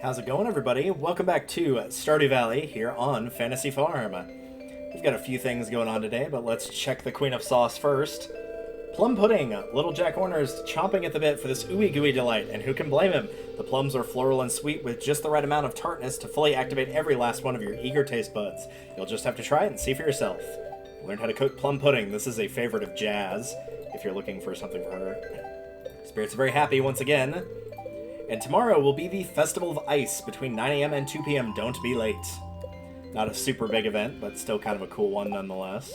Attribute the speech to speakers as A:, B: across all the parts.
A: How's it going, everybody? Welcome back to Stardew Valley here on Fantasy Farm. We've got a few things going on today, but let's check the Queen of Sauce first. Plum pudding. Little Jack Horner's chomping at the bit for this ooey gooey delight, and who can blame him? The plums are floral and sweet with just the right amount of tartness to fully activate every last one of your eager taste buds. You'll just have to try it and see for yourself. Learn how to cook plum pudding. This is a favorite of Jazz, if you're looking for something for her. Spirits are very happy once again. And tomorrow will be the Festival of Ice between 9 a.m. and 2 p.m. Don't be late. Not a super big event, but still kind of a cool one nonetheless.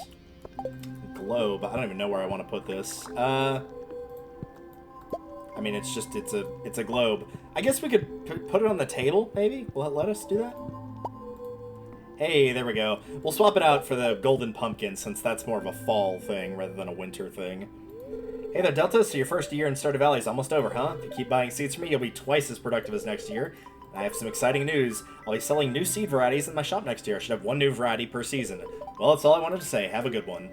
A: Globe. I don't even know where I want to put this. I mean, it's a globe. I guess we could put it on the table, maybe? Will it let us do that? Hey, there we go. We'll swap it out for the golden pumpkin, since that's more of a fall thing rather than a winter thing. Hey there, Delta. So your first year in Stardew Valley is almost over, huh? If you keep buying seeds from me, you'll be twice as productive as next year. I have some exciting news. I'll be selling new seed varieties in my shop next year. I should have one new variety per season. Well, that's all I wanted to say. Have a good one.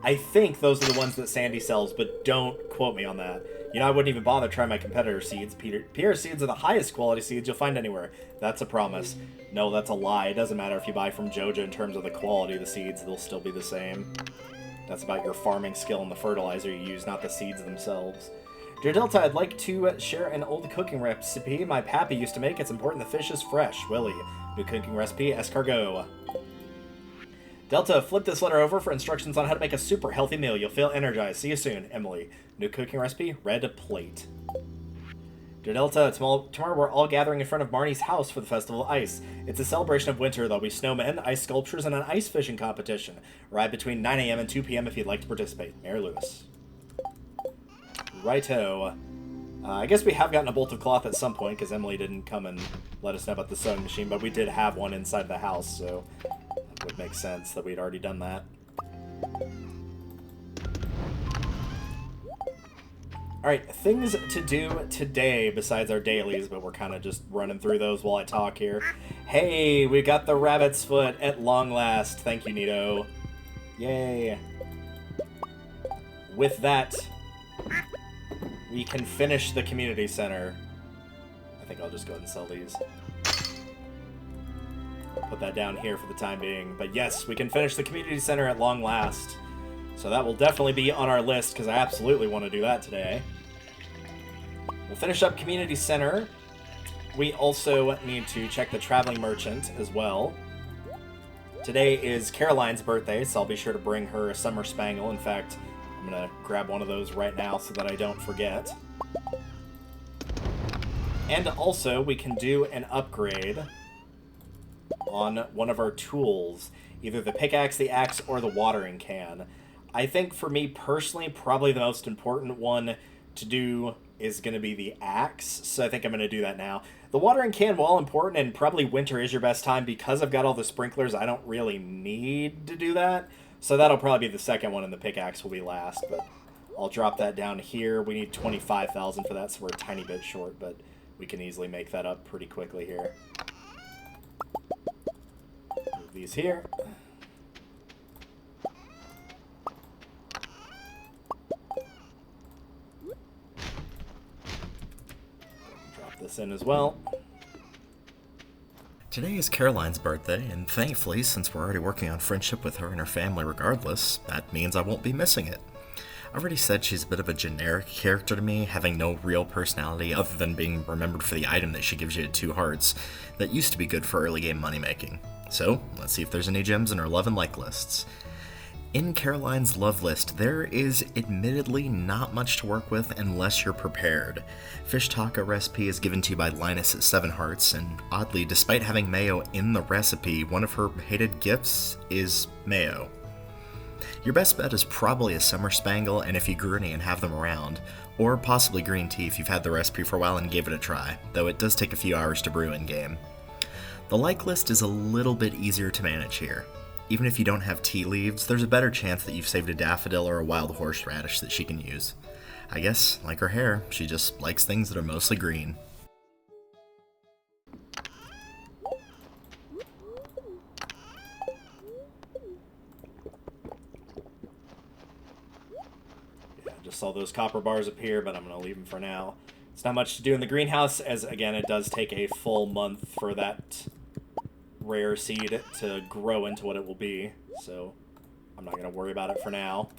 A: I think those are the ones that Sandy sells, but don't quote me on that. You know, I wouldn't even bother trying my competitor seeds. Pierre seeds are the highest quality seeds you'll find anywhere. That's a promise. No, that's a lie. It doesn't matter if you buy from Joja in terms of the quality of the seeds. They'll still be the same. That's about your farming skill and the fertilizer you use, not the seeds themselves. Dear Delta, I'd like to share an old cooking recipe my pappy used to make. It's important the fish is fresh. Willie. New cooking recipe, escargot. Delta, flip this letter over for instructions on how to make a super healthy meal. You'll feel energized. See you soon, Emily. New cooking recipe, red plate. Dear Delta, tomorrow we're all gathering in front of Marnie's house for the Festival of Ice. It's a celebration of winter. There'll be snowmen, ice sculptures, and an ice fishing competition. Arrive between 9 a.m. and 2 p.m. if you'd like to participate. Mayor Lewis. Righto. I guess we have gotten a bolt of cloth at some point, because Emily didn't come and let us know about the sewing machine, but we did have one inside the house, so it would make sense that we'd already done that. Alright, things to do today besides our dailies, but we're kind of just running through those while I talk here. Hey, we got the rabbit's foot at long last. Thank you, Nito. Yay. With that, we can finish the community center. I think I'll just go ahead and sell these. Put that down here for the time being. But yes, we can finish the community center at long last. So that will definitely be on our list, because I absolutely want to do that today. We'll finish up Community Center. We also need to check the Traveling Merchant as well. Today is Caroline's birthday, so I'll be sure to bring her a summer spangle. In fact, I'm going to grab one of those right now so that I don't forget. And also, we can do an upgrade on one of our tools. Either the pickaxe, the axe, or the watering can. I think for me personally, probably the most important one to do is going to be the axe, so I think I'm going to do that now. The watering can, while important, and probably winter is your best time, because I've got all the sprinklers, I don't really need to do that. So that'll probably be the second one, and the pickaxe will be last, but I'll drop that down here. We need 25,000 for that, so we're a tiny bit short, but we can easily make that up pretty quickly here. Move these here. This in as well.
B: Today is Caroline's birthday, and thankfully, since we're already working on friendship with her and her family regardless, that means I won't be missing it. I already said she's a bit of a generic character to me, having no real personality other than being remembered for the item that she gives you at 2 hearts that used to be good for early game money making. So, let's see if there's any gems in her love and like lists. In Caroline's love list, there is admittedly not much to work with unless you're prepared. Fish taco recipe is given to you by Linus at 7 hearts, and oddly, despite having mayo in the recipe, one of her hated gifts is mayo. Your best bet is probably a summer spangle, and if you grew any and have them around, or possibly green tea if you've had the recipe for a while and gave it a try, though it does take a few hours to brew in-game. The like list is a little bit easier to manage here. Even if you don't have tea leaves, there's a better chance that you've saved a daffodil or a wild horseradish that she can use. I guess, like her hair, she just likes things that are mostly green.
A: Yeah, just saw those copper bars appear, but I'm going to leave them for now. It's not much to do in the greenhouse, as, again, it does take a full month for that rare seed to grow into what it will be. So I'm not going to worry about it for now.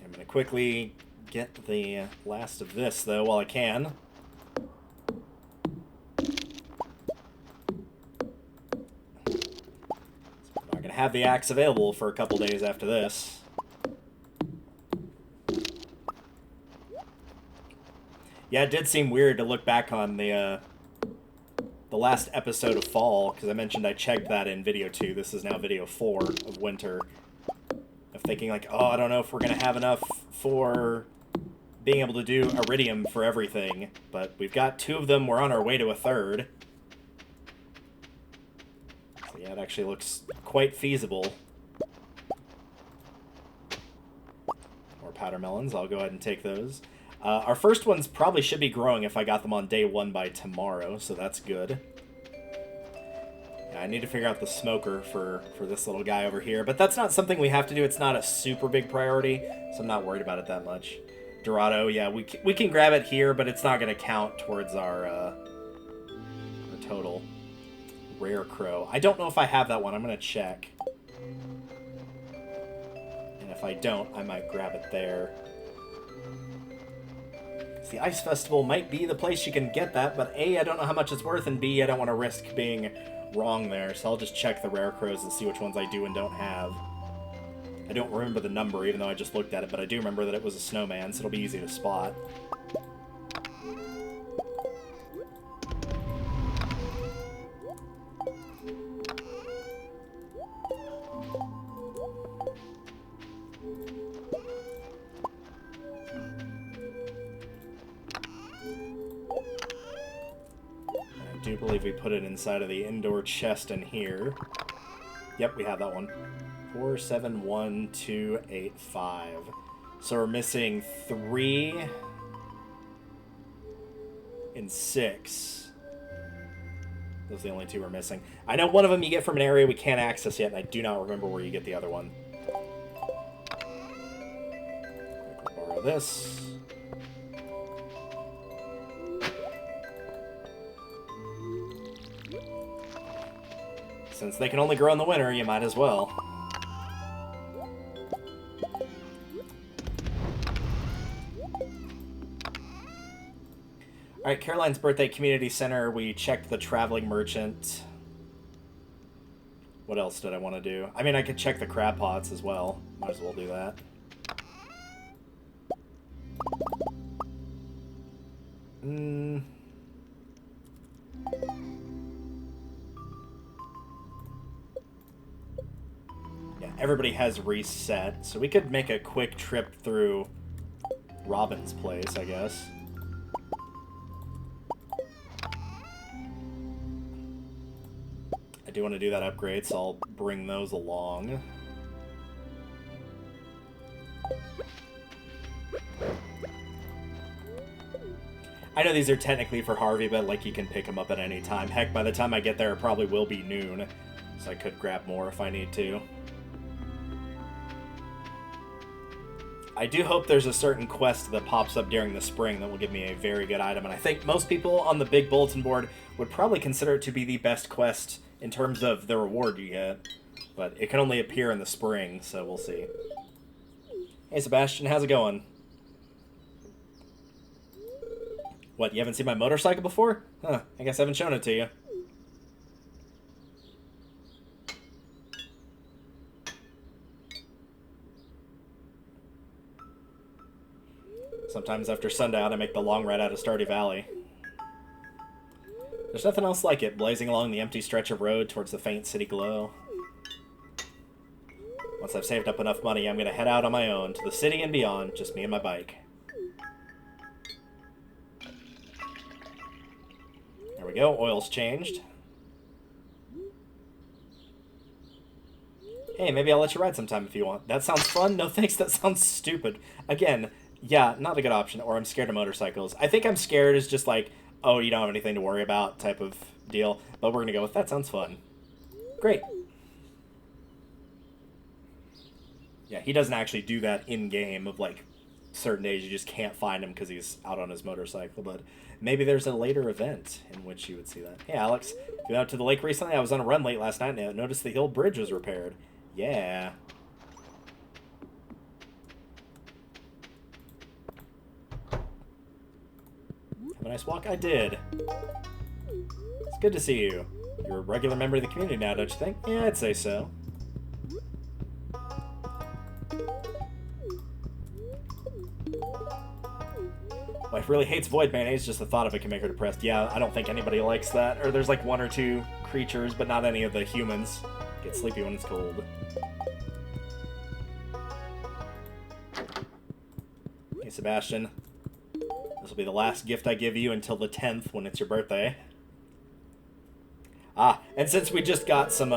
A: I'm going to quickly get the last of this, though, while I can. I'm not going to have the axe available for a couple days after this. Yeah, it did seem weird to look back on the last episode of fall, because I mentioned I checked that in video 2. This is now video 4 of winter. Of thinking like, oh, I don't know if we're going to have enough for being able to do iridium for everything. But we've got 2 of them. We're on our way to a 3rd. So yeah, it actually looks quite feasible. More powder melons. I'll go ahead and take those. Our first ones probably should be growing if I got them on day 1 by tomorrow, so that's good. Yeah, I need to figure out the smoker for this little guy over here, but that's not something we have to do. It's not a super big priority, so I'm not worried about it that much. Dorado, yeah, we can grab it here, but it's not going to count towards our total. Rare crow. I don't know if I have that one. I'm going to check. And if I don't, I might grab it there. The Ice Festival might be the place you can get that, but A, I don't know how much it's worth, and B, I don't want to risk being wrong there, so I'll just check the rare crows and see which ones I do and don't have. I don't remember the number, even though I just looked at it, but I do remember that it was a snowman, so it'll be easy to spot. I do believe we put it inside of the indoor chest in here. Yep, we have that one. 471285. So we're missing 3 and 6. Those are the only 2 we're missing. I know one of them you get from an area we can't access yet, and I do not remember where you get the other one. I'll borrow this. Since they can only grow in the winter, you might as well. Alright, Caroline's Birthday Community Center. We checked the traveling merchant. What else did I want to do? I mean, I could check the crab pots as well. Might as well do that. Yeah, everybody has reset, so we could make a quick trip through Robin's place, I guess. I do want to do that upgrade, so I'll bring those along. I know these are technically for Harvey, but like you can pick them up at any time. Heck, by the time I get there, it probably will be noon, so I could grab more if I need to. I do hope there's a certain quest that pops up during the spring that will give me a very good item, and I think most people on the big bulletin board would probably consider it to be the best quest in terms of the reward you get. But it can only appear in the spring, so we'll see. Hey Sebastian, how's it going? What, you haven't seen my motorcycle before? Huh, I guess I haven't shown it to you. Sometimes after sundown, I make the long ride out of Stardew Valley. There's nothing else like it, blazing along the empty stretch of road towards the faint city glow. Once I've saved up enough money, I'm going to head out on my own, to the city and beyond, just me and my bike. There we go, oil's changed. Hey, maybe I'll let you ride sometime if you want. That sounds fun? No thanks, that sounds stupid. Again, yeah, not a good option, or I'm scared of motorcycles. I think I'm scared is just like, oh, you don't have anything to worry about type of deal. But we're going to go with that sounds fun. Great. Yeah, he doesn't actually do that in-game of, like, certain days you just can't find him because he's out on his motorcycle, but maybe there's a later event in which you would see that. Hey, Alex, you went out to the lake recently? I was on a run late last night and I noticed the hill bridge was repaired. Yeah. Have a nice walk? I did. It's good to see you. You're a regular member of the community now, don't you think? Yeah, I'd say so. Wife really hates void mayonnaise, just the thought of it can make her depressed. Yeah, I don't think anybody likes that. Or there's like one or two creatures, but not any of the humans. Get sleepy when it's cold. Hey, Sebastian. This will be the last gift I give you until the 10th when it's your birthday. Ah, and since we just got some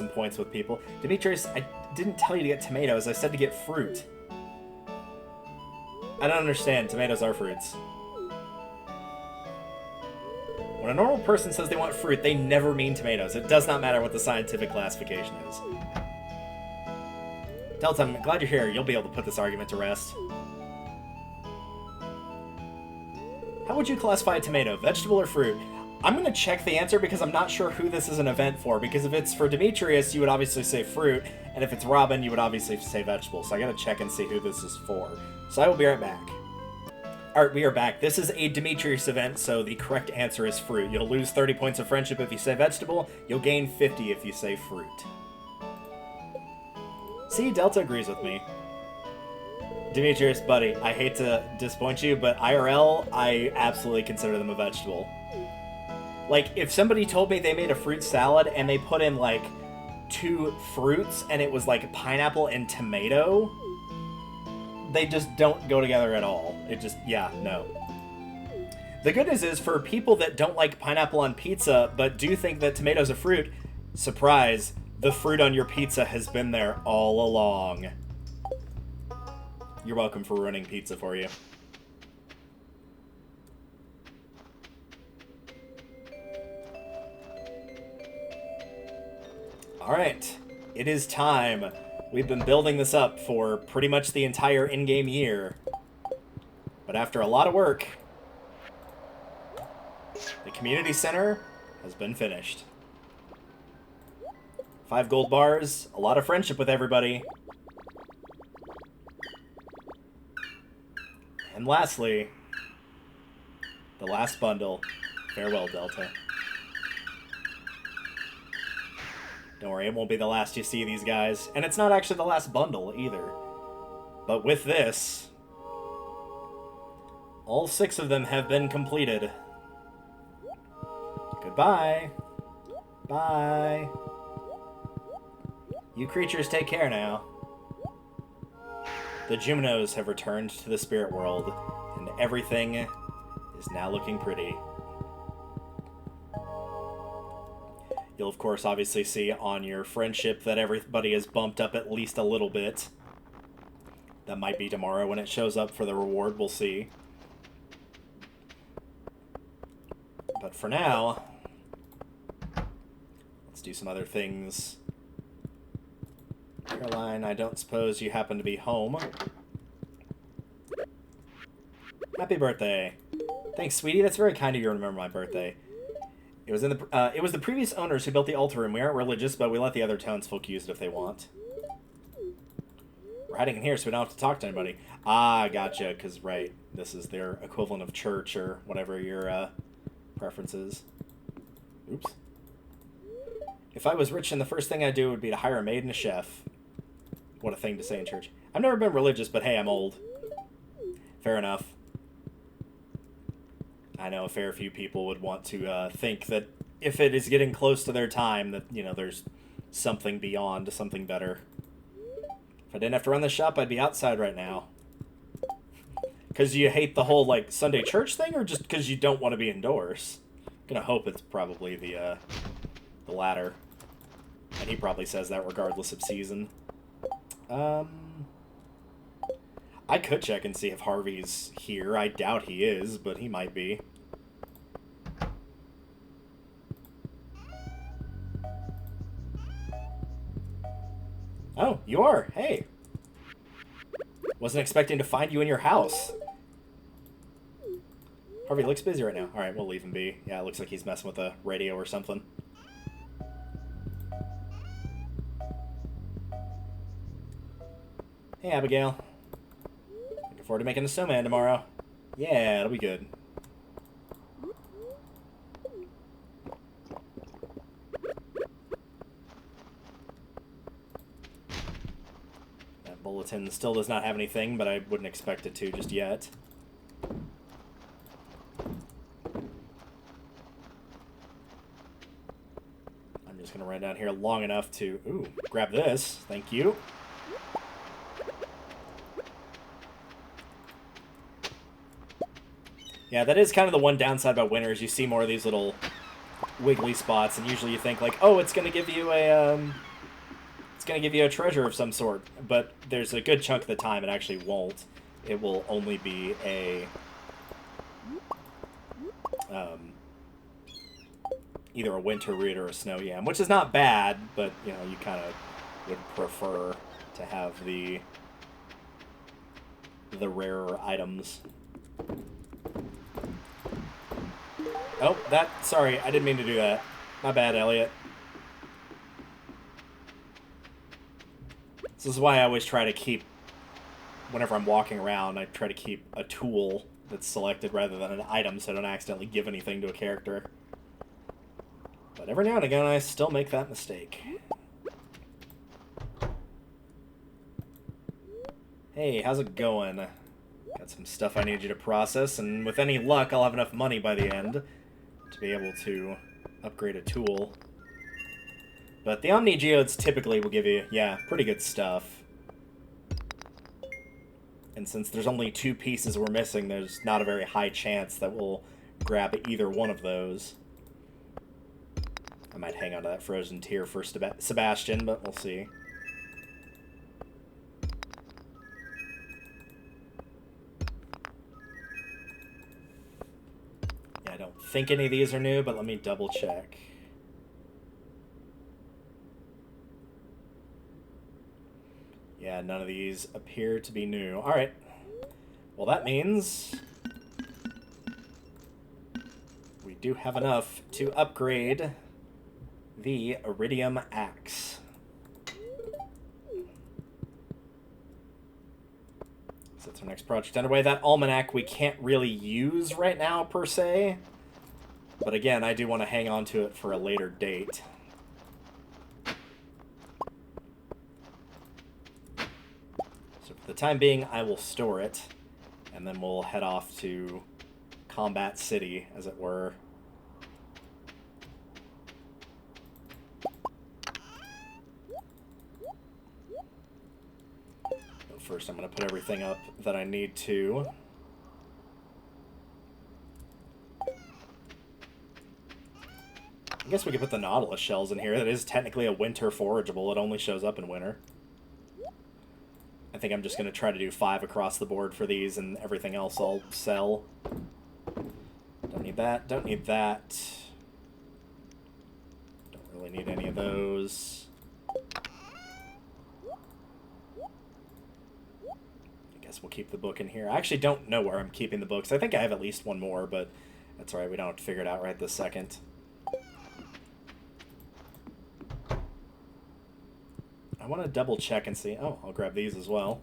A: points with people, Demetrius, I didn't tell you to get tomatoes. I said to get fruit. I don't understand. Tomatoes are fruits. When a normal person says they want fruit, they never mean tomatoes. It does not matter what the scientific classification is. Delta, I'm glad you're here. You'll be able to put this argument to rest. How would you classify a tomato? Vegetable or fruit? I'm going to check the answer because I'm not sure who this is an event for. Because if it's for Demetrius, you would obviously say fruit. And if it's Robin, you would obviously say vegetable. So I got to check and see who this is for. So I will be right back. Alright, we are back. This is a Demetrius event, so the correct answer is fruit. You'll lose 30 points of friendship if you say vegetable. You'll gain 50 if you say fruit. See, Delta agrees with me. Demetrius, buddy, I hate to disappoint you, but IRL, I absolutely consider them a vegetable. Like, if somebody told me they made a fruit salad and they put in, like, 2 fruits and it was, like, pineapple and tomato, they just don't go together at all. It just, yeah, no. The good news is, for people that don't like pineapple on pizza but do think that tomato's a fruit, surprise, the fruit on your pizza has been there all along. You're welcome for ruining pizza for you. Alright, it is time. We've been building this up for pretty much the entire in-game year. But after a lot of work, the community center has been finished. 5 gold bars, a lot of friendship with everybody. And lastly, the last bundle. Farewell, Delta. Don't worry, it won't be the last you see these guys. And it's not actually the last bundle, either. But with this, all 6 of them have been completed. Goodbye. Bye. You creatures take care now. The Juminos have returned to the spirit world, and everything is now looking pretty. You'll, of course, obviously see on your friendship that everybody is bumped up at least a little bit. That might be tomorrow when it shows up for the reward, we'll see. But for now, let's do some other things. Caroline, I don't suppose you happen to be home. Happy birthday. Thanks, sweetie. That's very kind of you to remember my birthday. It was the previous owners who built the altar room. We aren't religious, but we let the other townsfolk use it if they want. We're hiding in here so we don't have to talk to anybody. Ah, gotcha, because, right, this is their equivalent of church or whatever your preference is. Oops. If I was rich, then the first thing I'd do would be to hire a maid and a chef. What a thing to say in church. I've never been religious, but hey, I'm old. Fair enough. I know a fair few people would want to think that if it is getting close to their time, that, you know, there's something beyond, something better. If I didn't have to run the shop, I'd be outside right now. Because you hate the whole, like, Sunday church thing, or just because you don't want to be indoors? I'm gonna hope it's probably the latter. And he probably says that regardless of season. I could check and see if Harvey's here. I doubt he is, but he might be. Oh, you are. Hey. Wasn't expecting to find you in your house. Harvey looks busy right now. Alright, we'll leave him be. Yeah, it looks like he's messing with a radio or something. Hey, Abigail. Looking forward to making a snowman tomorrow. Yeah, it'll be good. That bulletin still does not have anything, but I wouldn't expect it to just yet. I'm just going to run down here long enough to... Ooh, grab this. Thank you. Yeah, that is kind of the one downside about winter is you see more of these little wiggly spots, and usually you think like, oh, it's going to give you a treasure of some sort, but there's a good chunk of the time it actually won't. It will only be a either a winter root or a snow yam, which is not bad, but you know, you kind of would prefer to have the rarer items. Oh, sorry, I didn't mean to do that. My bad, Elliot. This is why I always try to keep, whenever I'm walking around, I try to keep a tool that's selected rather than an item so I don't accidentally give anything to a character. But every now and again, I still make that mistake. Hey, how's it going? Got some stuff I need you to process, and with any luck, I'll have enough money by the end to be able to upgrade a tool. But the Omni Geodes typically will give you, yeah, pretty good stuff. And since there's only 2 pieces we're missing, there's not a very high chance that we'll grab either one of those. I might hang on to that frozen tear for Sebastian, but we'll see. Yeah, I don't think any of these are new, but let me double check. Yeah, none of these appear to be new. Alright. Well, that means we do have enough to upgrade the Iridium Axe. So that's our next project underway. That Almanac we can't really use right now, per se. But again, I do want to hang on to it for a later date. So for the time being, I will store it. And then we'll head off to Combat City, as it were. First, I'm going to put everything up that I need to. I guess we could put the Nautilus shells in here. That is technically a winter forageable. It only shows up in winter. I think I'm just going to try to do 5 across the board for these, and everything else I'll sell. Don't need that. Don't need that. Don't really need any of those. We'll keep the book in here. I actually don't know where I'm keeping the books. I think I have at least one more, but that's alright. We don't have to figure it out right this second. I want to double check and see. Oh, I'll grab these as well.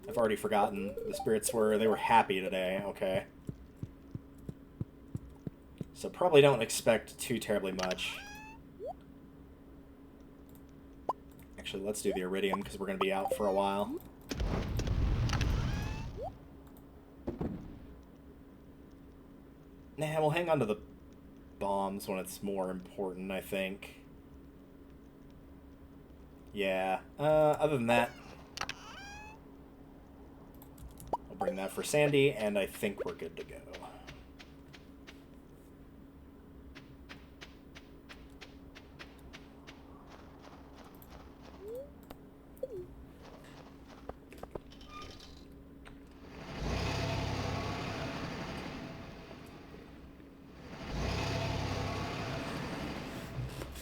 A: I've already forgotten. The spirits they were happy today. Okay. So probably don't expect too terribly much. Actually, let's do the Iridium because we're going to be out for a while. Nah, we'll hang on to the bombs when it's more important, I think. Yeah, other than that, I'll bring that for Sandy, and I think we're good to go.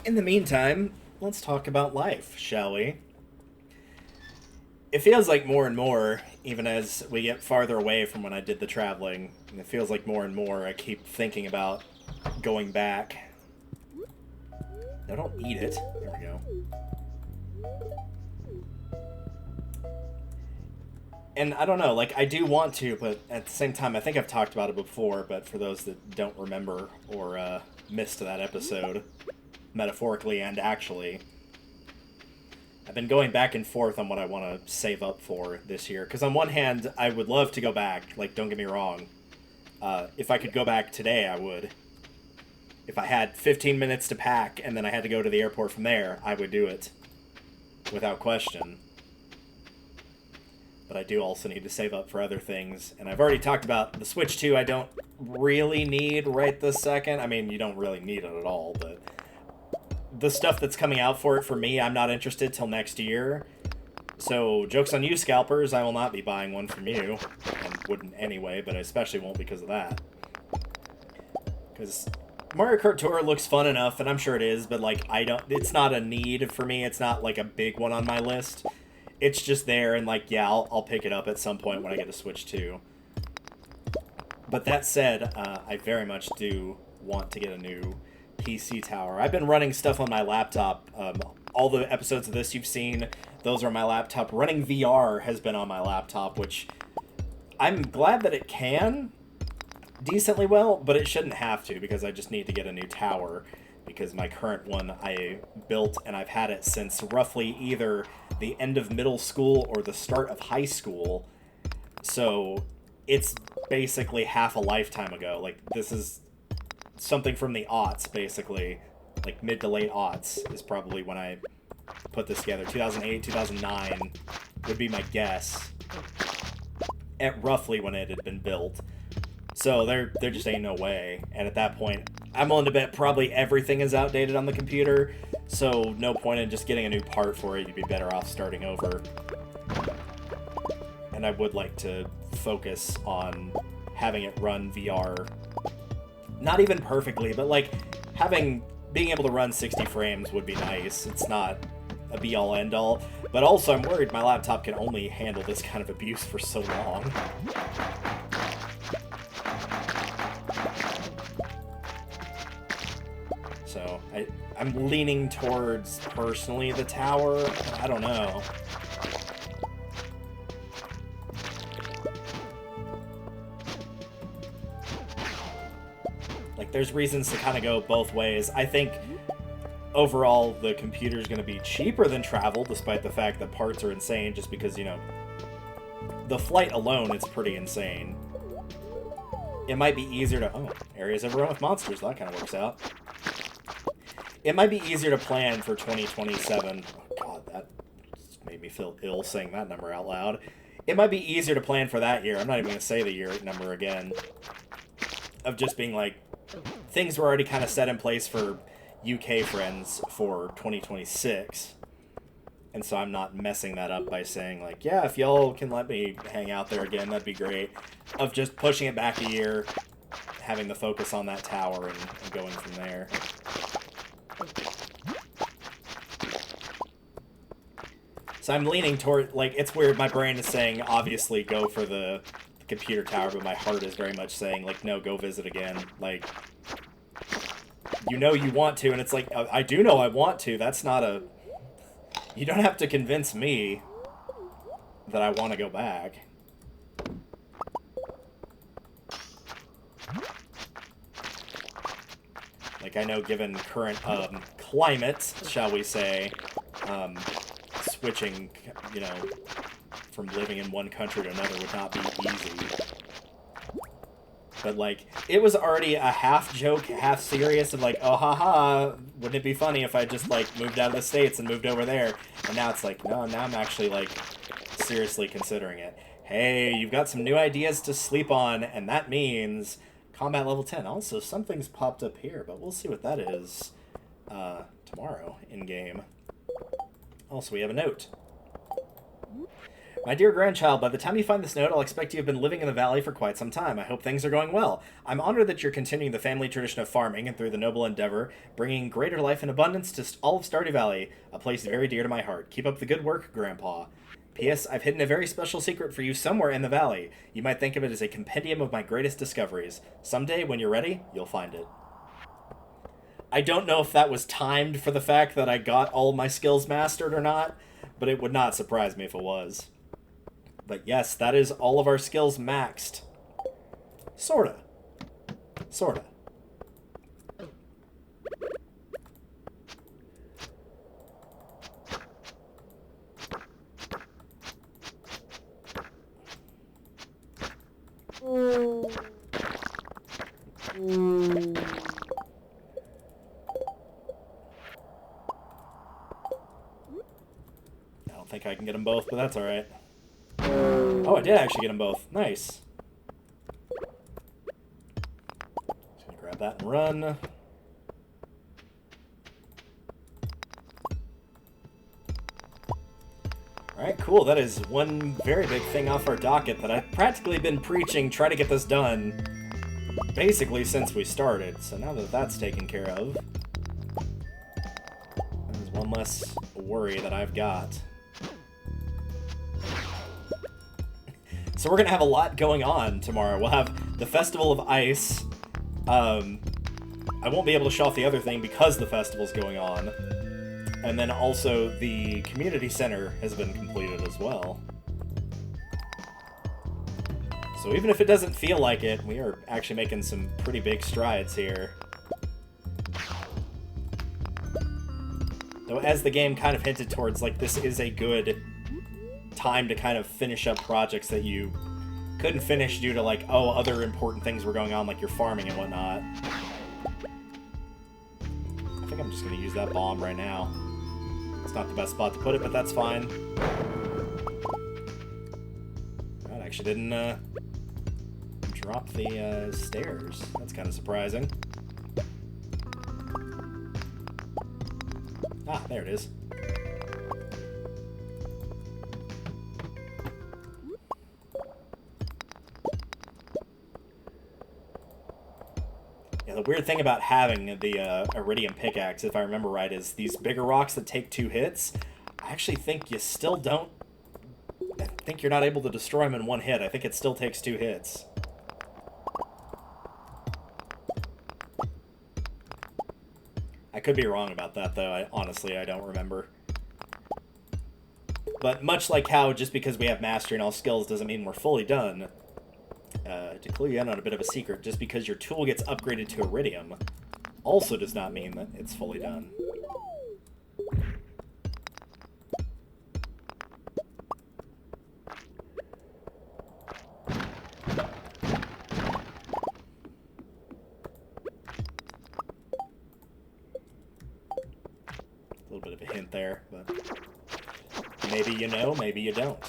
A: In the meantime, let's talk about life, shall we? It feels like more and more, even as we get farther away from when I did the traveling, it feels like more and more I keep thinking about going back. No, don't eat it. There we go. And I don't know, like, I do want to, but at the same time, I think I've talked about it before, but for those that don't remember or missed that episode, metaphorically and actually, I've been going back and forth on what I want to save up for this year. Because on one hand, I would love to go back, like, don't get me wrong. If I could go back today, I would. If I had 15 minutes to pack and then I had to go to the airport from there, I would do it. Without question. But I do also need to save up for other things. And I've already talked about the Switch 2 I don't really need right this second. I mean, you don't really need it at all, but the stuff that's coming out for it, for me, I'm not interested till next year. So, joke's on you, scalpers, I will not be buying one from you. And wouldn't anyway, but I especially won't because of that. Because Mario Kart Tour looks fun enough, and I'm sure it is, but, like, it's not a need for me. It's not, like, a big one on my list. It's just there, and, like, yeah, I'll pick it up at some point when I get a Switch 2. But that said, I very much do want to get a new PC tower. I've been running stuff on my laptop. All the episodes of this you've seen, those are on my laptop. Running VR has been on my laptop, which I'm glad that it can decently well, but it shouldn't have to, because I just need to get a new tower, because my current one I built, and I've had it since roughly either the end of middle school or the start of high school. So it's basically half a lifetime ago. Like, this is something from the aughts, basically. Like, mid to late aughts is probably when I put this together. 2008, 2009 would be my guess at roughly when it had been built. So there just ain't no way. And at that point, I'm willing to bet probably everything is outdated on the computer, so no point in just getting a new part for it. You'd be better off starting over. And I would like to focus on having it run VR. Not even perfectly, but, like, being able to run 60 frames would be nice. It's not a be-all, end-all. But also, I'm worried my laptop can only handle this kind of abuse for so long. So, I'm leaning towards, personally, the tower. I don't know. Like, there's reasons to kind of go both ways. I think, overall, the computer's going to be cheaper than travel, despite the fact that parts are insane, just because, you know, the flight alone is pretty insane. It might be easier to... Oh, areas overrun with monsters. That kind of works out. It might be easier to plan for 2027. Oh, God, that just made me feel ill saying that number out loud. It might be easier to plan for that year. I'm not even going to say the year number again. Of just being like, things were already kind of set in place for UK friends for 2026. And so I'm not messing that up by saying, like, yeah, if y'all can let me hang out there again, that'd be great. Of just pushing it back a year, having the focus on that tower, and going from there. So I'm leaning toward, like, it's weird, my brain is saying, obviously, go for the computer tower, but my heart is very much saying, like, no, go visit again. Like, you know you want to, and it's like, I do know I want to. That's not a... You don't have to convince me that I want to go back. Like, I know given current climate, shall we say, switching, you know, from living in one country to another would not be easy. But, like, it was already a half joke, half serious of, like, oh, haha, wouldn't it be funny if I just, like, moved out of the States and moved over there? And now it's like, no, now I'm actually, like, seriously considering it. Hey, you've got some new ideas to sleep on, and that means combat level 10. Also, something's popped up here, but we'll see what that is tomorrow in-game. Also, we have a note. My dear grandchild, by the time you find this note, I'll expect you have been living in the valley for quite some time. I hope things are going well. I'm honored that you're continuing the family tradition of farming and through the noble endeavor, bringing greater life and abundance to all of Stardew Valley, a place very dear to my heart. Keep up the good work, Grandpa. P.S. I've hidden a very special secret for you somewhere in the valley. You might think of it as a compendium of my greatest discoveries. Someday, when you're ready, you'll find it. I don't know if that was timed for the fact that I got all my skills mastered or not, but it would not surprise me if it was. But yes, that is all of our skills maxed. Sorta. Sorta. I don't think I can get them both, but that's alright. Oh, I did actually get them both. Nice. Just gonna grab that and run. Alright, cool. That is one very big thing off our docket that I've practically been preaching, try to get this done, basically since we started. So now that that's taken care of, there's one less worry that I've got. So we're going to have a lot going on tomorrow. We'll have the Festival of Ice. I won't be able to show off the other thing because the festival's going on. And then also the community center has been completed as well. So even if it doesn't feel like it, we are actually making some pretty big strides here. Though as the game kind of hinted towards, like, this is a good time to kind of finish up projects that you couldn't finish due to, like, oh, other important things were going on, like your farming and whatnot. I think I'm just going to use that bomb right now. It's not the best spot to put it, but that's fine. That actually didn't drop the stairs. That's kind of surprising. Ah, there it is. Yeah, the weird thing about having the iridium pickaxe, if I remember right, is these bigger rocks that take 2 hits, I actually think you still don't... I think you're not able to destroy them in 1 hit. I think it still takes 2 hits. I could be wrong about that, though. Honestly, I don't remember. But much like how just because we have mastery in all skills doesn't mean we're fully done, to clue you in on a bit of a secret, just because your tool gets upgraded to iridium also does not mean that it's fully done. A little bit of a hint there, but maybe you know, maybe you don't.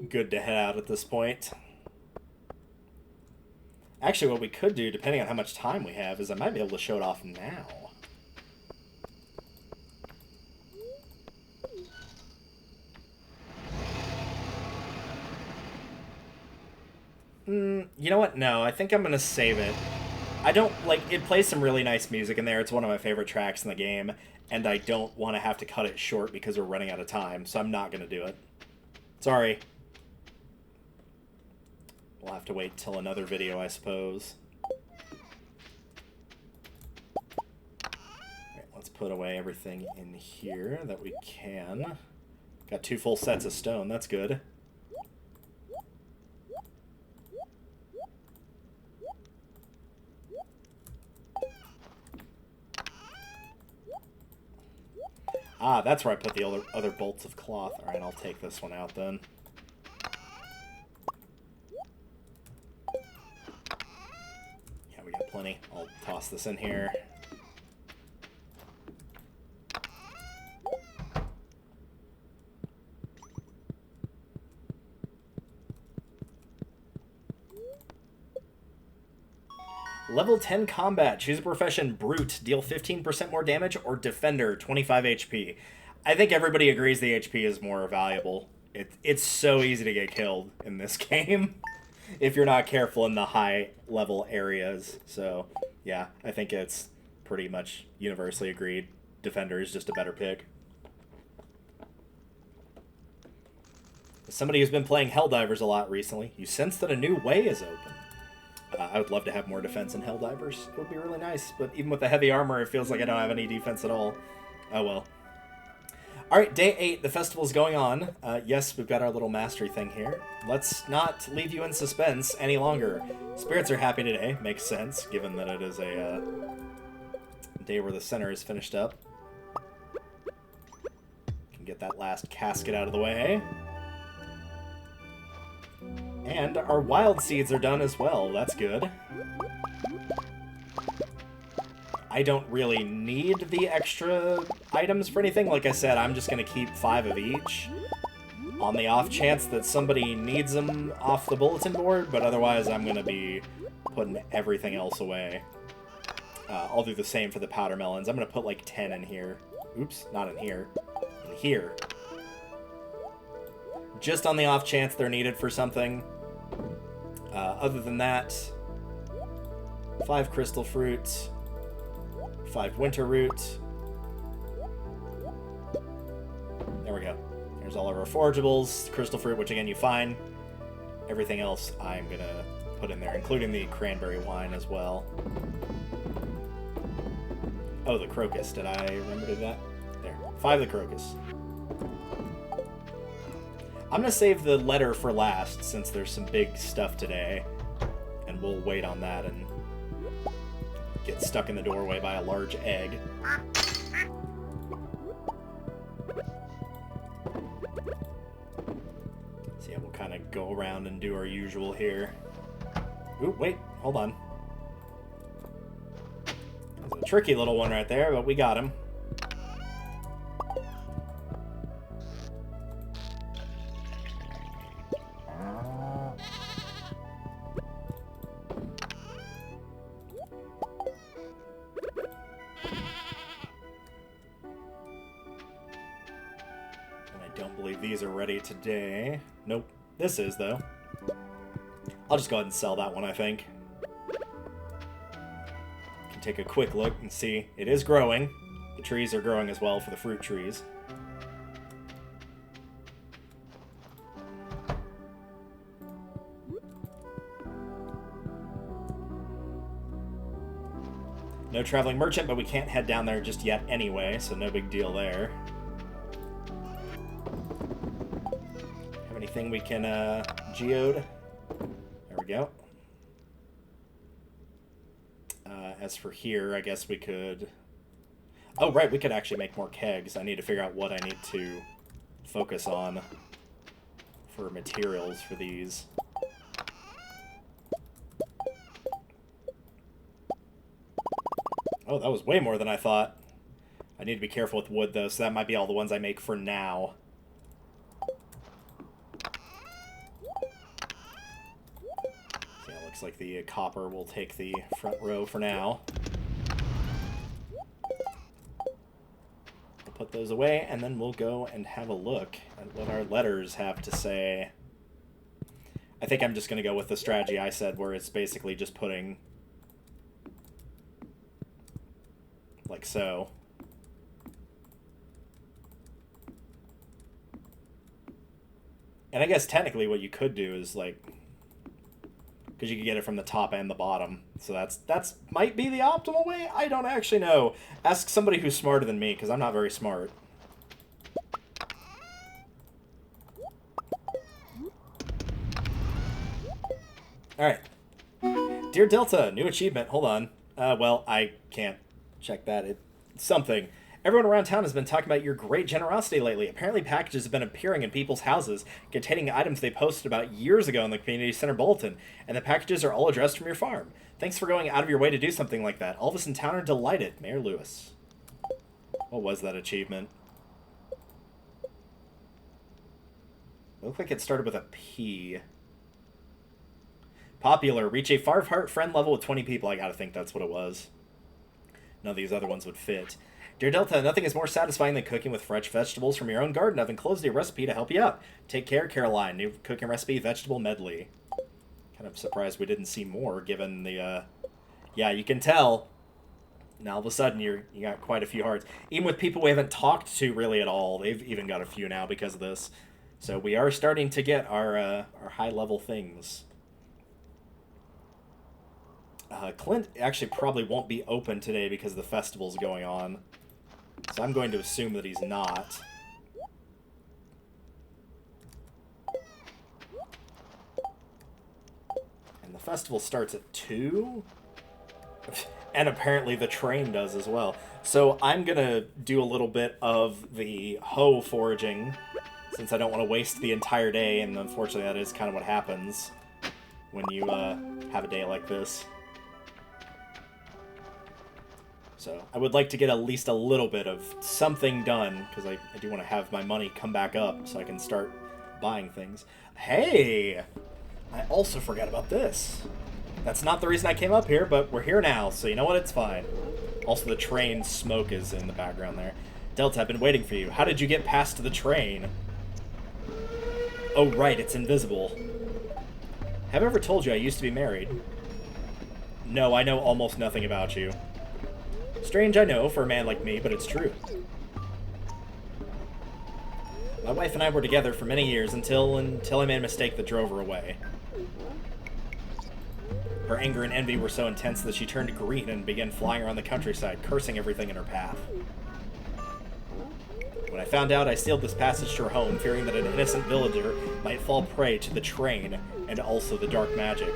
A: Good to head out at this point. Actually, what we could do, depending on how much time we have, is I might be able to show it off now. You know what? No, I think I'm going to save it. I don't, like, it plays some really nice music in there. It's one of my favorite tracks in the game, and I don't want to have to cut it short because we're running out of time, so I'm not going to do it. Sorry. We'll have to wait till another video, I suppose. Alright, let's put away everything in here that we can. Got 2 full sets of stone, that's good. Ah, that's where I put the other bolts of cloth. Alright, I'll take this one out then. We got plenty. I'll toss this in here. Level 10 combat. Choose a profession. Brute. Deal 15% more damage, or Defender. 25 HP. I think everybody agrees the HP is more valuable. It's so easy to get killed in this game if you're not careful in the high level areas. So, yeah, I think it's pretty much universally agreed. Defender is just a better pick. As somebody who's been playing Helldivers a lot recently, you sense that a new way is open. I would love to have more defense in Helldivers. It would be really nice, but even with the heavy armor, it feels like I don't have any defense at all. Oh well. Alright, day 8, the festival's going on. Yes, we've got our little mastery thing here. Let's not leave you in suspense any longer. Spirits are happy today, makes sense, given that it is a day where the center is finished up. Can get that last casket out of the way. And our wild seeds are done as well. That's good. I don't really need the extra items for anything. Like I said, I'm just going to keep 5 of each on the off chance that somebody needs them off the bulletin board, but otherwise I'm going to be putting everything else away. I'll do the same for the powder melons. I'm going to put like 10 in here. Oops, not in here. In here. Just on the off chance they're needed for something. Other than that, 5 crystal fruit, 5 winter root. There we go. There's all of our forageables, crystal fruit, which again you find. Everything else I'm gonna put in there, including the cranberry wine as well. Oh, the crocus. Did I remember to do that? There. 5 of the crocus. I'm going to save the letter for last, since there's some big stuff today. And we'll wait on that and get stuck in the doorway by a large egg. So yeah, we'll kind of go around and do our usual here. Ooh, wait, hold on. There's a tricky little one right there, but we got him. These are ready today. Nope. This is, though. I'll just go ahead and sell that one, I think. Can take a quick look and see. It is growing. The trees are growing as well for the fruit trees. No traveling merchant, but we can't head down there just yet anyway, so no big deal there. Anything we can geode? There we go. As for here, I guess we could... Oh, right, we could actually make more kegs. I need to figure out what I need to focus on for materials for these. Oh, that was way more than I thought. I need to be careful with wood, though, so that might be all the ones I make for now. Like the copper will take the front row for now. We'll put those away, and then we'll go and have a look at what our letters have to say. I think I'm just going to go with the strategy I said, where it's basically just putting... like so. And I guess technically what you could do is, like... because you can get it from the top and the bottom. So that's might be the optimal way? I don't actually know. Ask somebody who's smarter than me, because I'm not very smart. Alright. Dear Delta, new achievement. Hold on. Well, I can't check that. It's something. Everyone around town has been talking about your great generosity lately. Apparently packages have been appearing in people's houses containing items they posted about years ago in the Community Center Bulletin, and the packages are all addressed from your farm. Thanks for going out of your way to do something like that. All of us in town are delighted. Mayor Lewis. What was that achievement? It looked like it started with a P. Popular. Reach a Farfheart friend level with 20 people. I gotta think that's what it was. None of these other ones would fit. Dear Delta, nothing is more satisfying than cooking with fresh vegetables from your own garden. I've enclosed a recipe to help you out. Take care, Caroline. New cooking recipe, vegetable medley. Kind of surprised we didn't see more, given the, Yeah, you can tell. Now all of a sudden you got quite a few hearts. Even with people we haven't talked to really at all, they've even got a few now because of this. So we are starting to get our high-level things. Clint actually probably won't be open today because the festival's going on. So I'm going to assume that he's not. And the festival starts at 2? And apparently the train does as well. So I'm going to do a little bit of the hoe foraging, since I don't want to waste the entire day, and unfortunately that is kind of what happens when you have a day like this. So I would like to get at least a little bit of something done, because I do want to have my money come back up so I can start buying things. Hey! I also forgot about this. That's not the reason I came up here, but we're here now, so you know what? It's fine. Also, the train smoke is in the background there. Delta, I've been waiting for you. How did you get past the train? Oh, right, it's invisible. Have I ever told you I used to be married? No, I know almost nothing about you. Strange, I know, for a man like me, but it's true. My wife and I were together for many years until I made a mistake that drove her away. Her anger and envy were so intense that she turned green and began flying around the countryside, cursing everything in her path. When I found out, I sealed this passage to her home, fearing that an innocent villager might fall prey to the train and also the dark magic.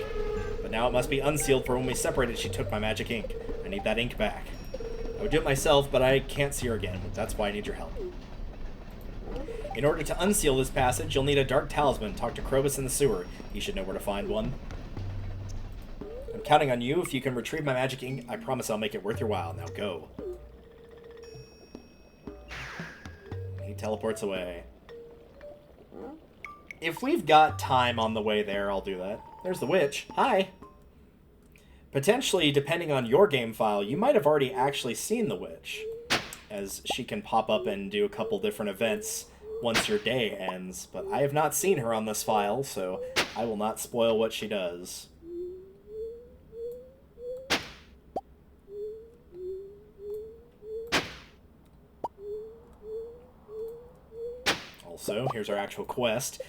A: But now it must be unsealed, for when we separated, she took my magic ink. I need that ink back. I would do it myself, but I can't see her again. That's why I need your help. In order to unseal this passage, you'll need a dark talisman. Talk to Krobus in the sewer. He should know where to find one. I'm counting on you. If you can retrieve my magic ink, I promise I'll make it worth your while. Now go. He teleports away. If we've got time on the way there, I'll do that. There's the witch. Hi. Potentially, depending on your game file, you might have already actually seen the witch, as she can pop up and do a couple different events once your day ends. But I have not seen her on this file, so I will not spoil what she does. Also, here's our actual quest.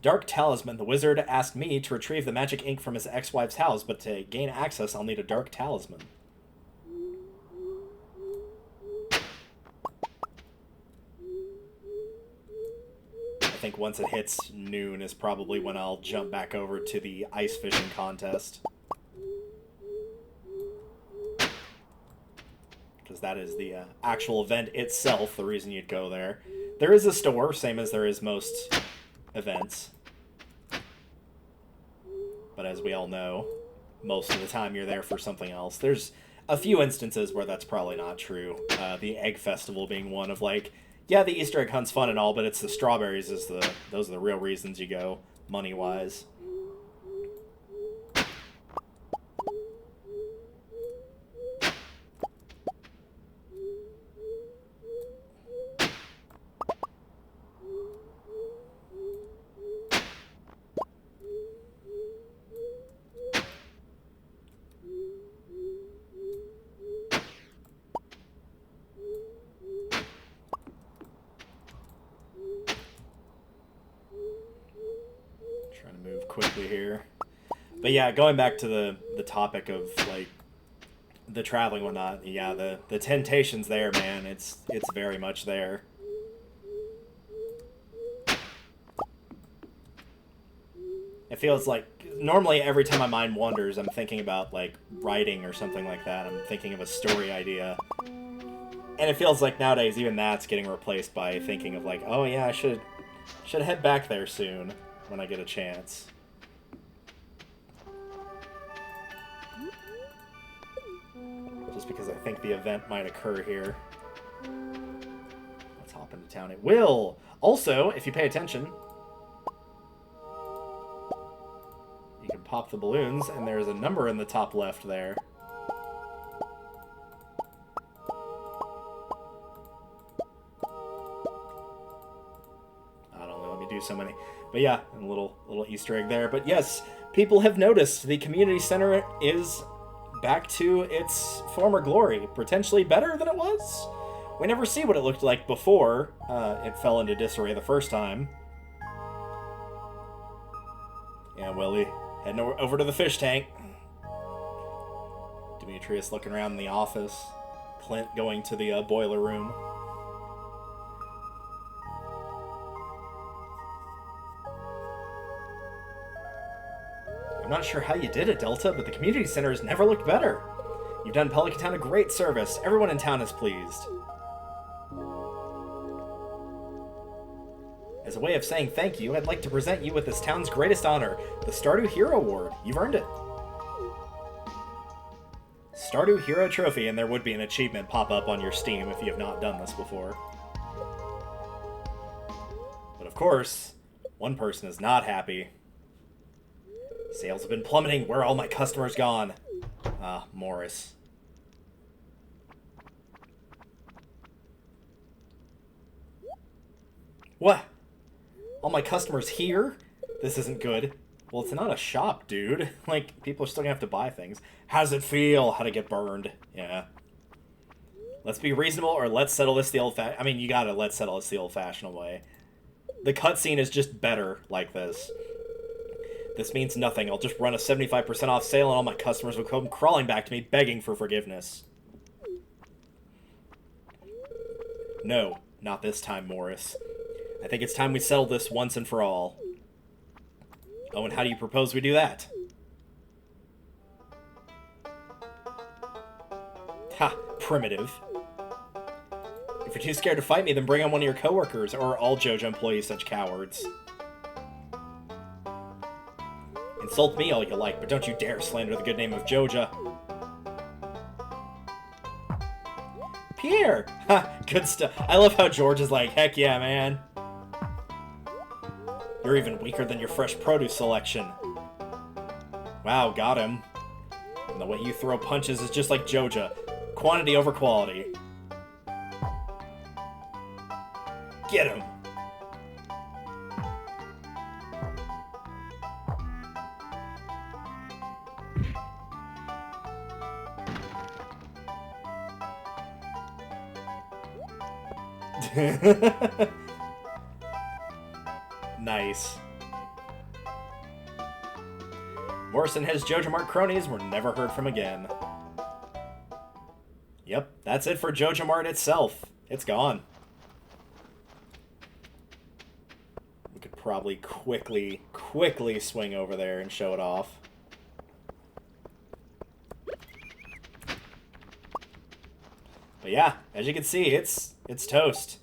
A: Dark Talisman. The wizard asked me to retrieve the magic ink from his ex-wife's house, but to gain access, I'll need a dark talisman. I think once it hits noon is probably when I'll jump back over to the ice fishing contest. Because that is the actual event itself, the reason you'd go there. There is a store, same as there is most events. But as we all know, most of the time you're there for something else. There's a few instances where that's probably not true. The Egg Festival being one of, like, yeah, the Easter egg hunt's fun and all, but it's the strawberries those are the real reasons you go, money-wise. Quickly here. But yeah, going back to the topic of, like, the traveling and whatnot, yeah, the temptation's there, man. It's very much there. It feels like, normally every time my mind wanders, I'm thinking about, like, writing or something like that. I'm thinking of a story idea. And it feels like nowadays even that's getting replaced by thinking of, like, oh yeah, I should head back there soon when I get a chance. Just because I think the event might occur here. Let's hop into town. It will! Also, if you pay attention, you can pop pop the balloons, and there's a number in the top left there. I don't know, let me do so many. But yeah, a little Easter egg there. But yes, people have noticed the community center is back to its former glory, potentially better than it was. We never see what it looked like before it fell into disarray the first time. Yeah, Willie, heading over to the fish tank. Demetrius looking around in the office. Clint going to the boiler room. I'm not sure how you did it, Delta, but the community center has never looked better. You've done Pelican Town a great service. Everyone in town is pleased. As a way of saying thank you, I'd like to present you with this town's greatest honor, the Stardew Hero Award. You've earned it. Stardew Hero Trophy, and there would be an achievement pop up on your Steam if you have not done this before. But of course, one person is not happy. Sales have been plummeting. Where are all my customers gone? Ah, Morris. What? All my customers here? This isn't good. Well, it's not a shop, dude. Like, people are still gonna have to buy things. How does it feel? How to get burned? Yeah. Let's be reasonable, or let's settle this the old-fashioned... I mean, you gotta let's settle this the old-fashioned way. The cutscene is just better like this. This means nothing. I'll just run a 75% off sale and all my customers will come crawling back to me begging for forgiveness. No, not this time, Morris. I think it's time we settle this once and for all. Oh, and how do you propose we do that? Ha, primitive. If you're too scared to fight me, then bring on one of your coworkers, or are all JoJo employees such cowards? Insult me all you like, but don't you dare slander the good name of Joja. Pierre! Ha! Good stuff. I love how George is like, heck yeah, man. You're even weaker than your fresh produce selection. Wow, got him. And the way you throw punches is just like Joja. Quantity over quality. Get him! Nice. Morrison and his JoJo Mart cronies were never heard from again. Yep, that's it for JoJo Mart itself. It's gone. We could probably quickly swing over there and show it off. But yeah, as you can see, it's toast.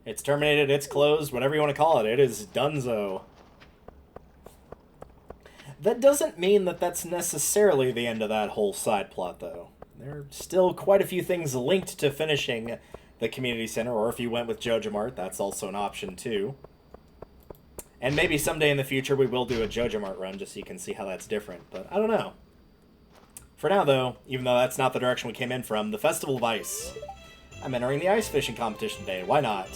A: It's terminated, it's closed, whatever you want to call it. It is donezo. That doesn't mean that that's necessarily the end of that whole side plot, though. There are still quite a few things linked to finishing the community center, or if you went with JoJo Mart, that's also an option, too. And maybe someday in the future we will do a JoJo Mart run, just so you can see how that's different, but I don't know. For now, though, even though that's not the direction we came in from, the Festival of Ice. I'm entering the ice fishing competition today. Why not?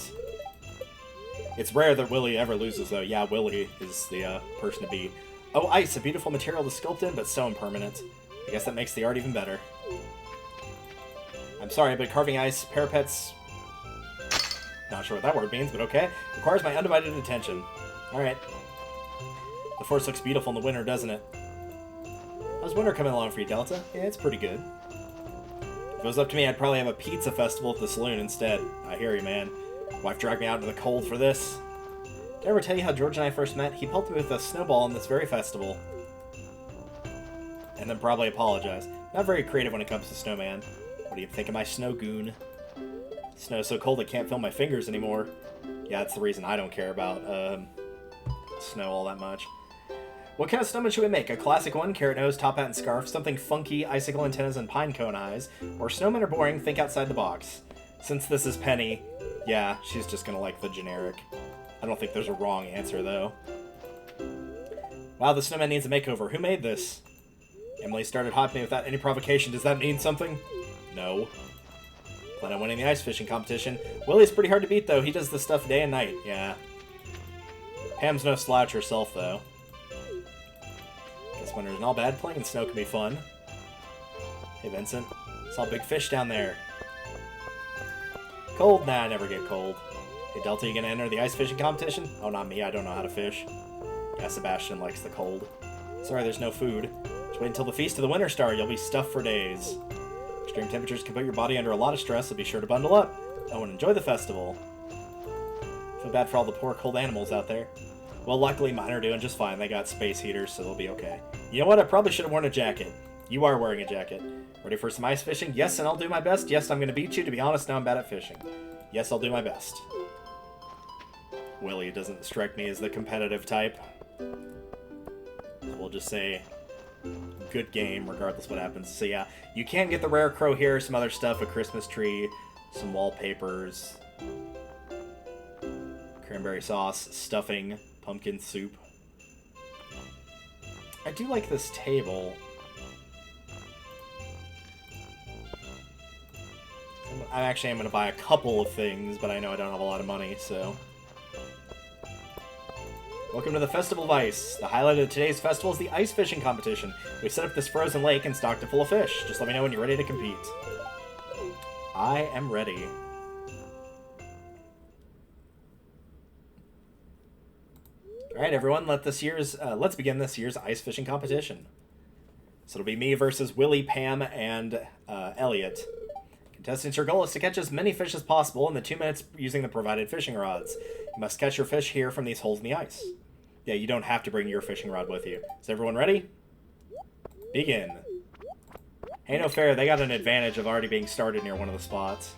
A: It's rare that Willie ever loses, though. Yeah, Willie is the person to beat. Oh, ice, a beautiful material to sculpt in, but so impermanent. I guess that makes the art even better. I'm sorry, but carving ice parapets... Not sure what that word means, but okay. Requires my undivided attention. Alright. The forest looks beautiful in the winter, doesn't it? How's winter coming along for you, Delta? Yeah, it's pretty good. If it was up to me, I'd probably have a pizza festival at the saloon instead. I hear you, man. Wife dragged me out into the cold for this. Did I ever tell you how George and I first met? He pelted me with a snowball on this very festival. And then probably apologized. Not very creative when it comes to snowman. What do you think of my snow goon? Snow's so cold I can't feel my fingers anymore. Yeah, that's the reason I don't care about snow all that much. What kind of snowman should we make? A classic one, carrot nose, top hat and scarf, something funky, icicle antennas and pine cone eyes, or snowmen are boring, think outside the box. Since this is Penny, yeah, she's just gonna like the generic. I don't think there's a wrong answer, though. Wow, the snowman needs a makeover. Who made this? Emily started hopping without any provocation. Does that mean something? No. Plan on winning the ice fishing competition. Willie's pretty hard to beat, though. He does this stuff day and night. Yeah. Pam's no slouch herself, though. Guess winter isn't all bad. Playing in snow can be fun. Hey, Vincent. Saw a big fish down there. Cold? Nah, I never get cold. Hey, Delta, you gonna enter the ice fishing competition? Oh, not me. I don't know how to fish. Yeah, Sebastian likes the cold. Sorry, there's no food. Just wait until the Feast of the Winter Star. You'll be stuffed for days. Extreme temperatures can put your body under a lot of stress, so be sure to bundle up. Oh, and enjoy the festival. Feel bad for all the poor cold animals out there. Well, luckily mine are doing just fine. They got space heaters, so they'll be okay. You know what? I probably should have worn a jacket. You are wearing a jacket. Ready for some ice fishing? Yes, and I'll do my best. Yes, I'm going to beat you. To be honest, now I'm bad at fishing. Yes, I'll do my best. Willie doesn't strike me as the competitive type. We'll just say good game, regardless what happens. So yeah, you can get the rare crow here, some other stuff, a Christmas tree, some wallpapers, cranberry sauce, stuffing, pumpkin soup. I do like this table. I actually am going to buy a couple of things, but I know I don't have a lot of money, so... Welcome to the Festival of Ice. The highlight of today's festival is the ice fishing competition. We set up this frozen lake and stocked it full of fish. Just let me know when you're ready to compete. I am ready. Alright everyone, let's begin this year's ice fishing competition. So it'll be me versus Willie, Pam, and Elliot. Contestants, your goal is to catch as many fish as possible in the 2 minutes using the provided fishing rods. You must catch your fish here from these holes in the ice. Yeah, you don't have to bring your fishing rod with you. Is everyone ready? Begin. Hey, no fair, they got an advantage of already being started near one of the spots.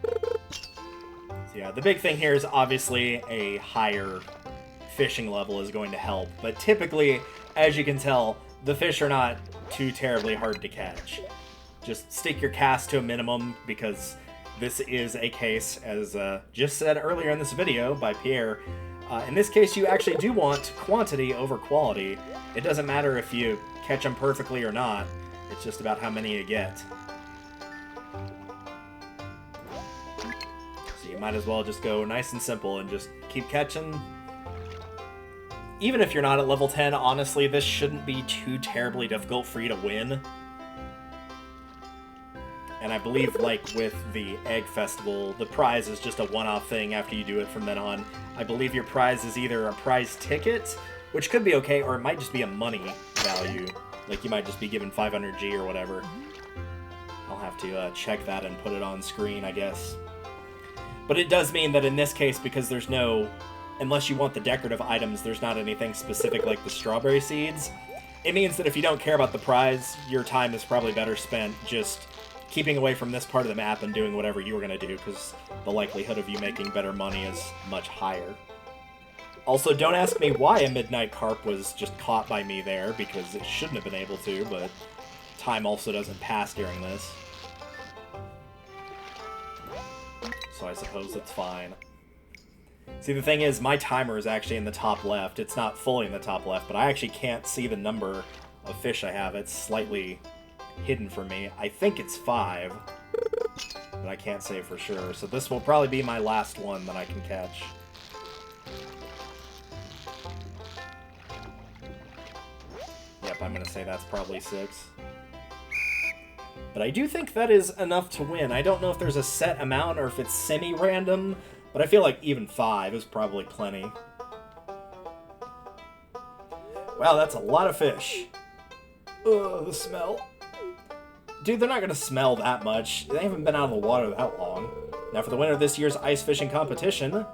A: So yeah, the big thing here is obviously a higher fishing level is going to help, but typically, as you can tell, the fish are not too terribly hard to catch. Just stick your cast to a minimum, because this is a case, as just said earlier in this video by Pierre, in this case you actually do want quantity over quality. It doesn't matter if you catch them perfectly or not, it's just about how many you get. So you might as well just go nice and simple and just keep catching. Even if you're not at level 10, honestly, this shouldn't be too terribly difficult for you to win. And I believe, like with the Egg Festival, the prize is just a one-off thing after you do it from then on. I believe your prize is either a prize ticket, which could be okay, or it might just be a money value. Like, you might just be given 500G or whatever. I'll have to check that and put it on screen, I guess. But it does mean that in this case, because there's no... Unless you want the decorative items, there's not anything specific like the strawberry seeds. It means that if you don't care about the prize, your time is probably better spent just keeping away from this part of the map and doing whatever you were going to do, because the likelihood of you making better money is much higher. Also, don't ask me why a midnight carp was just caught by me there, because it shouldn't have been able to, but time also doesn't pass during this. So I suppose it's fine. See, the thing is, my timer is actually in the top left. It's not fully in the top left, but I actually can't see the number of fish I have. It's slightly hidden for me. I think it's 5, but I can't say for sure. So this will probably be my last one that I can catch. Yep, I'm going to say that's probably 6. But I do think that is enough to win. I don't know if there's a set amount or if it's semi-random, but I feel like even 5 is probably plenty. Wow, that's a lot of fish. Ugh, the smell. Dude, they're not going to smell that much. They haven't been out of the water that long. Now for the winner of this year's ice fishing competition.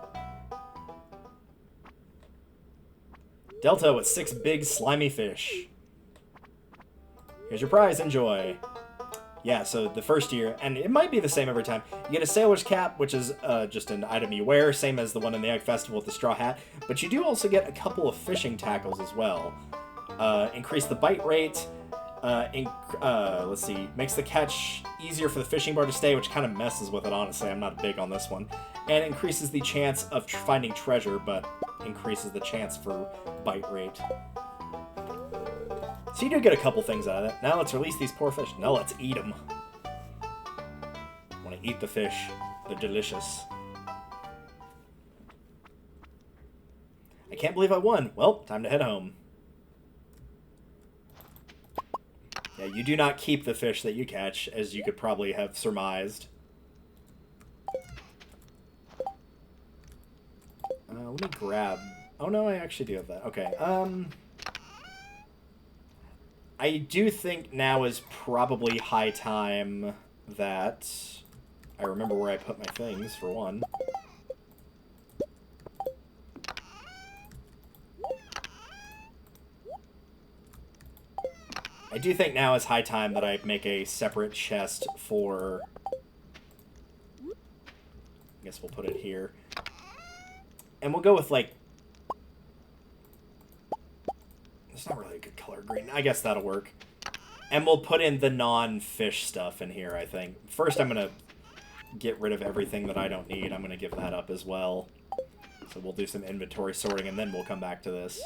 A: Delta with 6 big slimy fish. Here's your prize, enjoy. Yeah, so the first year, and it might be the same every time, you get a sailor's cap, which is just an item you wear, same as the one in the Egg Festival with the straw hat, but you do also get a couple of fishing tackles as well. Increase the bite rate, let's see, makes the catch easier for the fishing bar to stay, which kind of messes with it, honestly. I'm not big on this one. and increases the chance of finding treasure, but increases the chance for bite rate. So you do get a couple things out of it. Now let's release these poor fish. No, let's eat them. I want to eat the fish. They're delicious. I can't believe I won. Well, time to head home. Yeah, you do not keep the fish that you catch, as you could probably have surmised. Let me grab... Oh, no, I actually do have that. Okay, I do think now is probably high time that I remember where I put my things, for one. I do think now is high time that I make a separate chest for... I guess we'll put it here. And we'll go with, like... It's not really a good color, green. I guess that'll work. And we'll put in the non-fish stuff in here, I think. First, I'm going to get rid of everything that I don't need. I'm going to give that up as well. So we'll do some inventory sorting, and then we'll come back to this.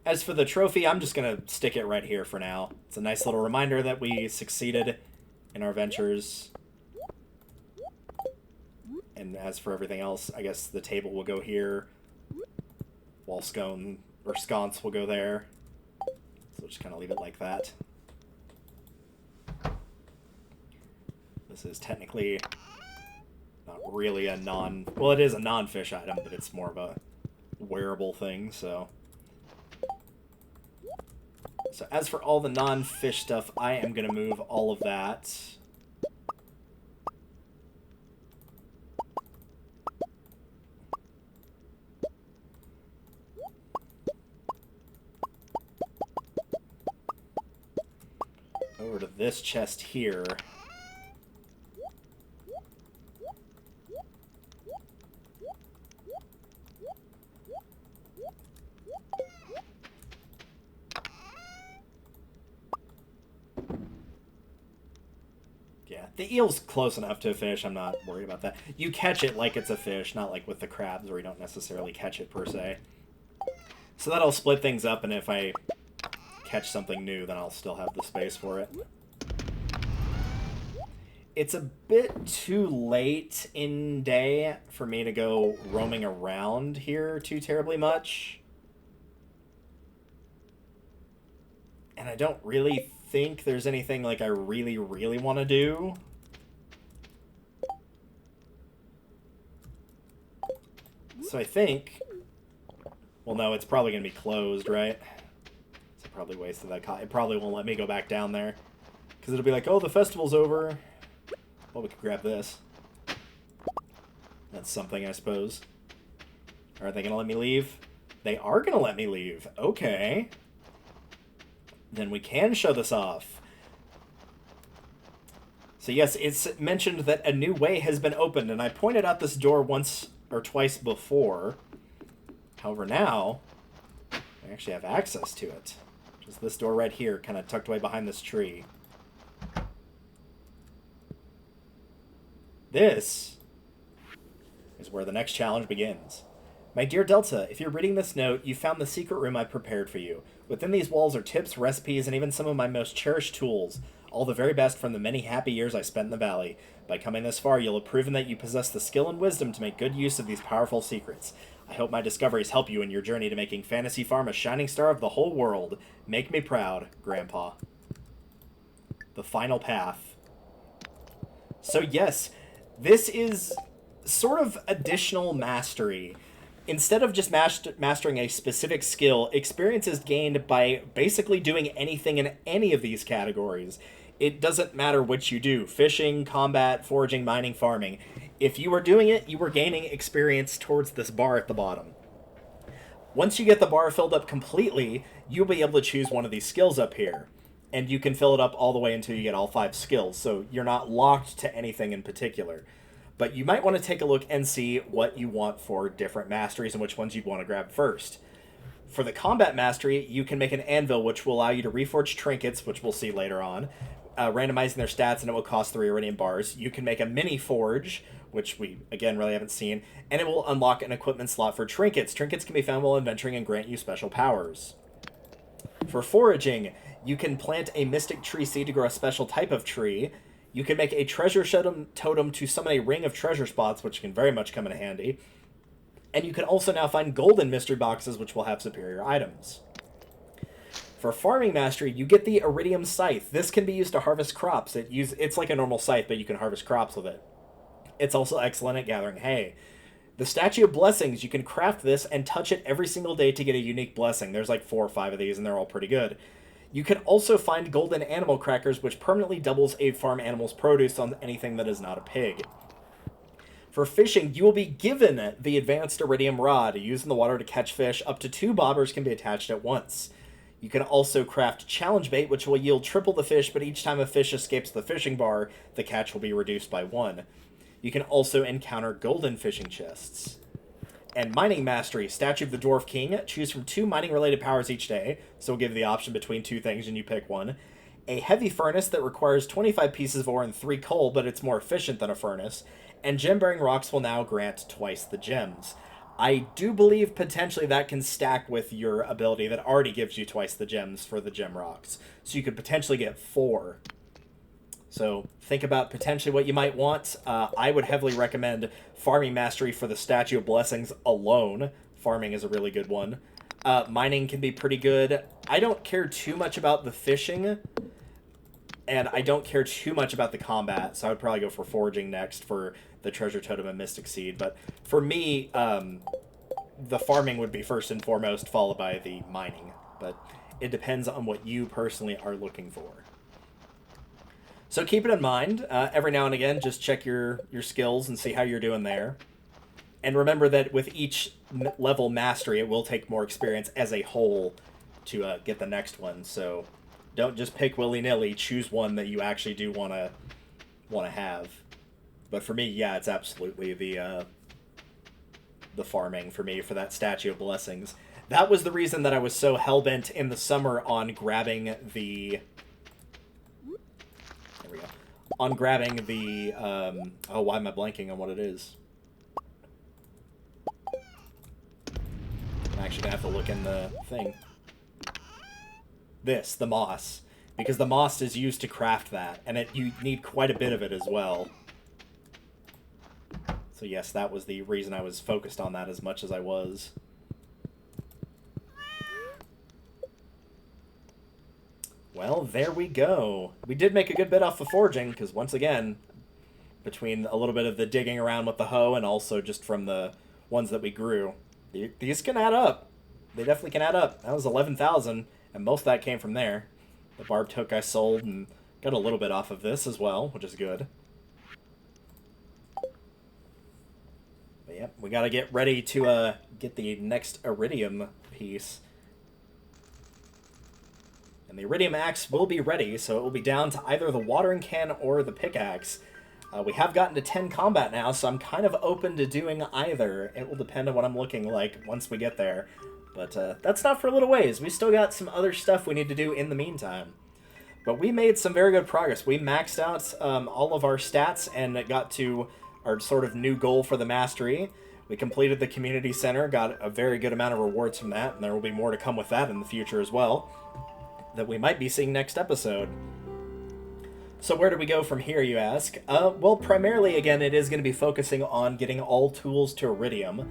A: As for the trophy, I'm just going to stick it right here for now. It's a nice little reminder that we succeeded in our ventures. And as for everything else, I guess the table will go here. Wall scone, or sconce will go there. So we'll just kind of leave it like that. This is technically not really a non... Well, it is a non-fish item, but it's more of a wearable thing, so... So as for all the non-fish stuff, I am going to move all of that. Over to this chest here. Yeah, the eel's close enough to a fish. I'm not worried about that. You catch it like it's a fish, not like with the crabs where you don't necessarily catch it per se. So that'll split things up, and if I catch something new, then I'll still have the space for it. It's a bit too late in day for me to go roaming around here too terribly much. And I don't really think there's anything like I really, really want to do. So I think... Well, no, it's probably going to be closed, right? So I probably wasted that. It probably won't let me go back down there. Because it'll be like, oh, the festival's over. Well, we could grab this. That's something, I suppose. Are they going to let me leave? They are going to let me leave. Okay. Then we can show this off. So yes, it's mentioned that a new way has been opened, and I pointed out this door once or twice before. However, now, I actually have access to it. Just this door right here, kind of tucked away behind this tree. This is where the next challenge begins. My dear Delta, if you're reading this note, you found the secret room I prepared for you. Within these walls are tips, recipes, and even some of my most cherished tools. All the very best from the many happy years I spent in the valley. By coming this far, you'll have proven that you possess the skill and wisdom to make good use of these powerful secrets. I hope my discoveries help you in your journey to making Fantasy Farm a shining star of the whole world. Make me proud, Grandpa. The final path. So yes, this is sort of additional mastery. Instead of just mastering a specific skill, experience is gained by basically doing anything in any of these categories. It doesn't matter what you do. Fishing, combat, foraging, mining, farming. If you are doing it, you are gaining experience towards this bar at the bottom. Once you get the bar filled up completely, you'll be able to choose one of these skills up here. And you can fill it up all the way until you get all 5 skills, so you're not locked to anything in particular. But you might want to take a look and see what you want for different masteries and which ones you'd want to grab first. For the combat mastery, you can make an anvil, which will allow you to reforge trinkets, which we'll see later on, randomizing their stats, and it will cost 3 iridium bars. You can make a mini forge, which we, again, really haven't seen, and it will unlock an equipment slot for trinkets. Trinkets can be found while adventuring and grant you special powers. For foraging, you can plant a mystic tree seed to grow a special type of tree. You can make a treasure totem to summon a ring of treasure spots, which can very much come in handy. And you can also now find golden mystery boxes, which will have superior items. For farming mastery, you get the iridium scythe. This can be used to harvest crops. It's like a normal scythe, but you can harvest crops with it. It's also excellent at gathering hay. The Statue of Blessings, you can craft this and touch it every single day to get a unique blessing. There's like 4 or 5 of these, and they're all pretty good. You can also find golden animal crackers, which permanently doubles a farm animal's produce on anything that is not a pig. For fishing, you will be given the advanced iridium rod. Used in the water to catch fish, up to 2 bobbers can be attached at once. You can also craft challenge bait, which will yield triple the fish, but each time a fish escapes the fishing bar, the catch will be reduced by 1. You can also encounter golden fishing chests. And mining mastery, Statue of the Dwarf King. Choose from 2 mining-related powers each day, so we'll give you the option between 2 things and you pick one. A heavy furnace that requires 25 pieces of ore and 3 coal, but it's more efficient than a furnace. And gem-bearing rocks will now grant twice the gems. I do believe potentially that can stack with your ability that already gives you twice the gems for the gem rocks. So you could potentially get 4. So think about potentially what you might want. I would heavily recommend farming mastery for the Statue of Blessings alone. Farming is a really good one. Mining can be pretty good. I don't care too much about the fishing, and I don't care too much about the combat, so I would probably go for foraging next for the treasure totem and mystic seed. But for me, the farming would be first and foremost, followed by the mining. But it depends on what you personally are looking for. So keep it in mind. Every now and again, just check your skills and see how you're doing there. And remember that with each level mastery, it will take more experience as a whole to get the next one. So don't just pick willy-nilly. Choose one that you actually do want to have. But for me, yeah, it's absolutely the farming for me for that Statue of Blessings. That was the reason that I was so hellbent in the summer on grabbing the... There we go. On grabbing the... oh, why am I blanking on what it is? I'm actually going to have to look in the thing. This, the moss. Because the moss is used to craft that, and you need quite a bit of it as well. So yes, that was the reason I was focused on that as much as I was. Well, there we go. We did make a good bit off of foraging, because once again, between a little bit of the digging around with the hoe and also just from the ones that we grew, these can add up. They definitely can add up. That was 11,000, and most of that came from there. The barbed hook I sold and got a little bit off of this as well, which is good. But yep, we gotta get ready to get the next iridium piece. And the iridium axe will be ready, so it will be down to either the watering can or the pickaxe. We have gotten to 10 combat now, so I'm kind of open to doing either. It will depend on what I'm looking like once we get there. But that's not for a little ways. We still got some other stuff we need to do in the meantime. But we made some very good progress. We maxed out all of our stats and got to our sort of new goal for the mastery. We completed the community center, got a very good amount of rewards from that, and there will be more to come with that in the future as well, that we might be seeing next episode. So where do we go from here, you ask? Well, primarily, again, it is going to be focusing on getting all tools to Iridium.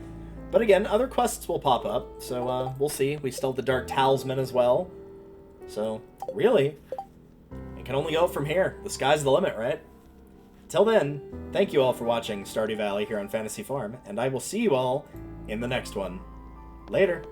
A: But again, other quests will pop up, so we'll see. We still have the Dark Talisman as well. So, really, it can only go from here. The sky's the limit, right? Till then, thank you all for watching Stardew Valley here on Fantasy Farm, and I will see you all in the next one. Later!